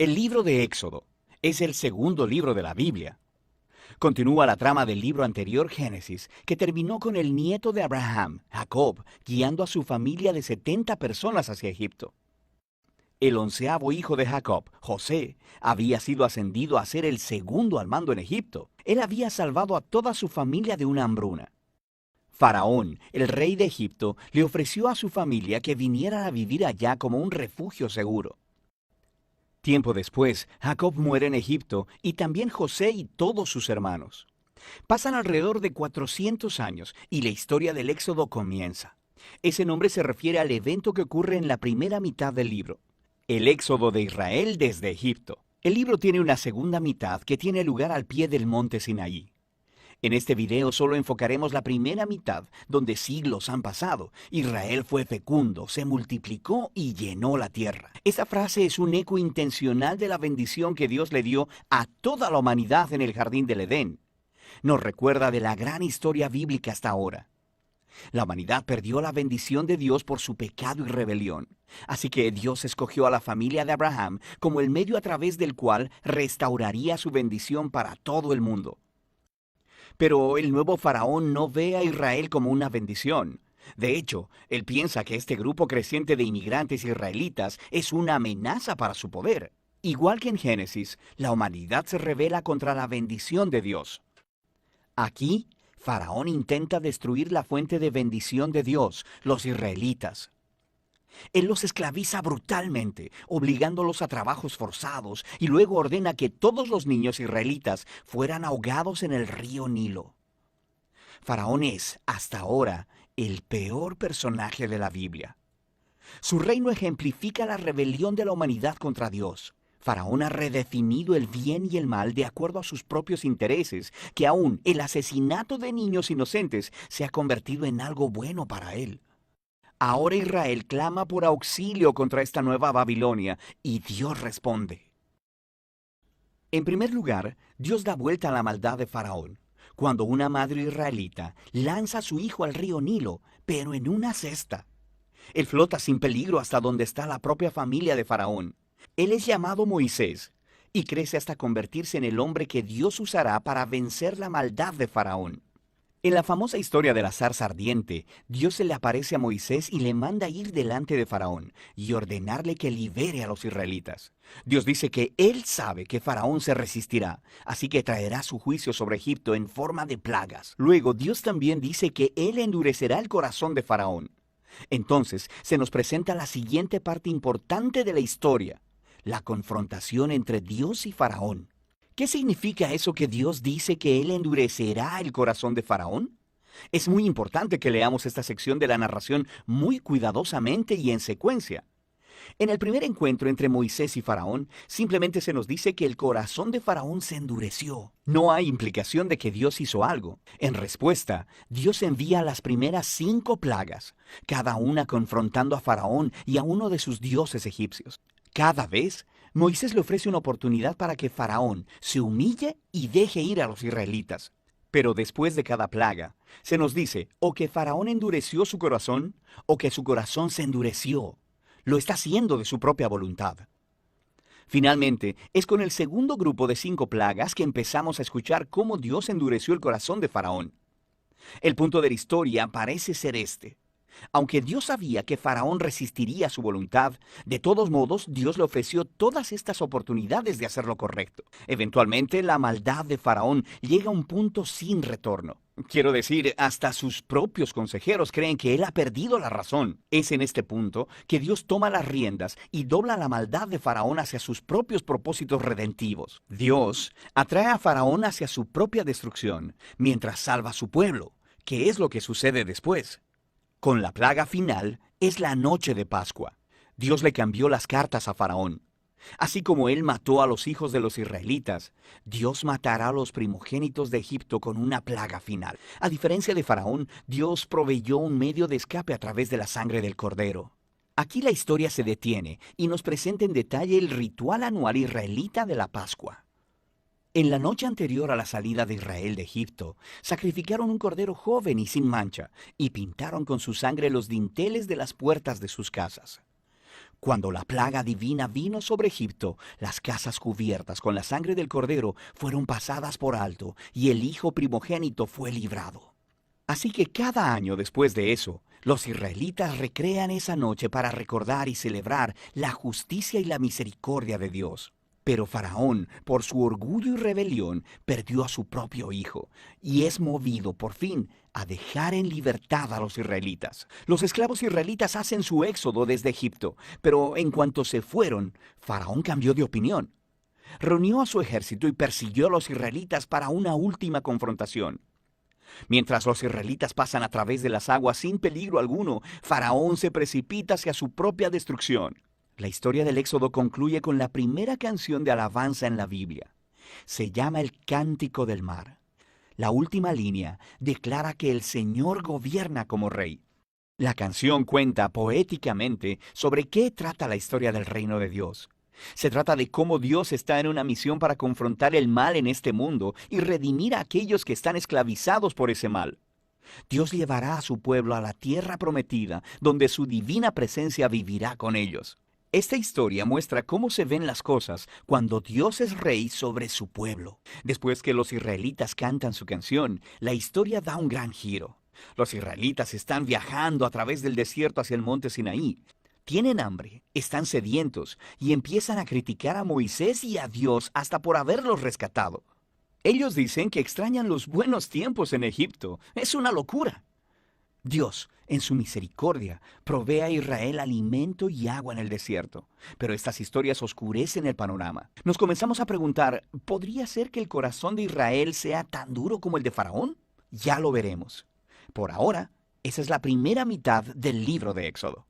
El libro de Éxodo es el segundo libro de la Biblia. Continúa la trama del libro anterior, Génesis, que terminó con el nieto de Abraham, Jacob, guiando a su familia de 70 personas hacia Egipto. El 11º hijo de Jacob, José, había sido ascendido a ser el segundo al mando en Egipto. Él había salvado a toda su familia de una hambruna. Faraón, el rey de Egipto, le ofreció a su familia que vinieran a vivir allá como un refugio seguro. Tiempo después, Jacob muere en Egipto y también José y todos sus hermanos. Pasan alrededor de 400 años y la historia del Éxodo comienza. Ese nombre se refiere al evento que ocurre en la primera mitad del libro, el Éxodo de Israel desde Egipto. El libro tiene una segunda mitad que tiene lugar al pie del monte Sinaí. En este video solo enfocaremos la primera mitad, donde siglos han pasado. Israel fue fecundo, se multiplicó y llenó la tierra. Esta frase es un eco intencional de la bendición que Dios le dio a toda la humanidad en el jardín del Edén. Nos recuerda de la gran historia bíblica hasta ahora. La humanidad perdió la bendición de Dios por su pecado y rebelión. Así que Dios escogió a la familia de Abraham como el medio a través del cual restauraría su bendición para todo el mundo. Pero el nuevo faraón no ve a Israel como una bendición. De hecho, él piensa que este grupo creciente de inmigrantes israelitas es una amenaza para su poder. Igual que en Génesis, la humanidad se rebela contra la bendición de Dios. Aquí, Faraón intenta destruir la fuente de bendición de Dios, los israelitas. Él los esclaviza brutalmente, obligándolos a trabajos forzados, y luego ordena que todos los niños israelitas fueran ahogados en el río Nilo. Faraón es, hasta ahora, el peor personaje de la Biblia. Su reino ejemplifica la rebelión de la humanidad contra Dios. Faraón ha redefinido el bien y el mal de acuerdo a sus propios intereses, que aún el asesinato de niños inocentes se ha convertido en algo bueno para él. Ahora Israel clama por auxilio contra esta nueva Babilonia y Dios responde. En primer lugar, Dios da vuelta a la maldad de Faraón, cuando una madre israelita lanza a su hijo al río Nilo, pero en una cesta. Él flota sin peligro hasta donde está la propia familia de Faraón. Él es llamado Moisés y crece hasta convertirse en el hombre que Dios usará para vencer la maldad de Faraón. En la famosa historia de la zarza ardiente, Dios se le aparece a Moisés y le manda ir delante de Faraón y ordenarle que libere a los israelitas. Dios dice que él sabe que Faraón se resistirá, así que traerá su juicio sobre Egipto en forma de plagas. Luego, Dios también dice que él endurecerá el corazón de Faraón. Entonces, se nos presenta la siguiente parte importante de la historia, la confrontación entre Dios y Faraón. ¿Qué significa eso que Dios dice que Él endurecerá el corazón de Faraón? Es muy importante que leamos esta sección de la narración muy cuidadosamente y en secuencia. En el primer encuentro entre Moisés y Faraón, simplemente se nos dice que el corazón de Faraón se endureció. No hay implicación de que Dios hizo algo. En respuesta, Dios envía las primeras 5 plagas, cada una confrontando a Faraón y a uno de sus dioses egipcios. Cada vez, Moisés le ofrece una oportunidad para que Faraón se humille y deje ir a los israelitas. Pero después de cada plaga, se nos dice o que Faraón endureció su corazón o que su corazón se endureció. Lo está haciendo de su propia voluntad. Finalmente, es con el segundo grupo de 5 plagas que empezamos a escuchar cómo Dios endureció el corazón de Faraón. El punto de la historia parece ser este. Aunque Dios sabía que Faraón resistiría su voluntad, de todos modos Dios le ofreció todas estas oportunidades de hacer lo correcto. Eventualmente la maldad de Faraón llega a un punto sin retorno. Quiero decir, hasta sus propios consejeros creen que él ha perdido la razón. Es en este punto que Dios toma las riendas y dobla la maldad de Faraón hacia sus propios propósitos redentivos. Dios atrae a Faraón hacia su propia destrucción, mientras salva a su pueblo. ¿Qué es lo que sucede después? Con la plaga final es la noche de Pascua. Dios le cambió las cartas a Faraón. Así como él mató a los hijos de los israelitas, Dios matará a los primogénitos de Egipto con una plaga final. A diferencia de Faraón, Dios proveyó un medio de escape a través de la sangre del cordero. Aquí la historia se detiene y nos presenta en detalle el ritual anual israelita de la Pascua. En la noche anterior a la salida de Israel de Egipto, sacrificaron un cordero joven y sin mancha, y pintaron con su sangre los dinteles de las puertas de sus casas. Cuando la plaga divina vino sobre Egipto, las casas cubiertas con la sangre del cordero fueron pasadas por alto y el hijo primogénito fue librado. Así que cada año después de eso, los israelitas recrean esa noche para recordar y celebrar la justicia y la misericordia de Dios. Pero Faraón, por su orgullo y rebelión, perdió a su propio hijo y es movido por fin a dejar en libertad a los israelitas. Los esclavos israelitas hacen su éxodo desde Egipto, pero en cuanto se fueron, Faraón cambió de opinión. Reunió a su ejército y persiguió a los israelitas para una última confrontación. Mientras los israelitas pasan a través de las aguas sin peligro alguno, Faraón se precipita hacia su propia destrucción. La historia del Éxodo concluye con la primera canción de alabanza en la Biblia. Se llama el Cántico del Mar. La última línea declara que el Señor gobierna como rey. La canción cuenta poéticamente sobre qué trata la historia del reino de Dios. Se trata de cómo Dios está en una misión para confrontar el mal en este mundo y redimir a aquellos que están esclavizados por ese mal. Dios llevará a su pueblo a la tierra prometida, donde su divina presencia vivirá con ellos. Esta historia muestra cómo se ven las cosas cuando Dios es rey sobre su pueblo. Después que los israelitas cantan su canción, la historia da un gran giro. Los israelitas están viajando a través del desierto hacia el monte Sinaí. Tienen hambre, están sedientos y empiezan a criticar a Moisés y a Dios hasta por haberlos rescatado. Ellos dicen que extrañan los buenos tiempos en Egipto. Es una locura. Dios, en su misericordia, provee a Israel alimento y agua en el desierto. Pero estas historias oscurecen el panorama. Nos comenzamos a preguntar, ¿podría ser que el corazón de Israel sea tan duro como el de Faraón? Ya lo veremos. Por ahora, esa es la primera mitad del libro de Éxodo.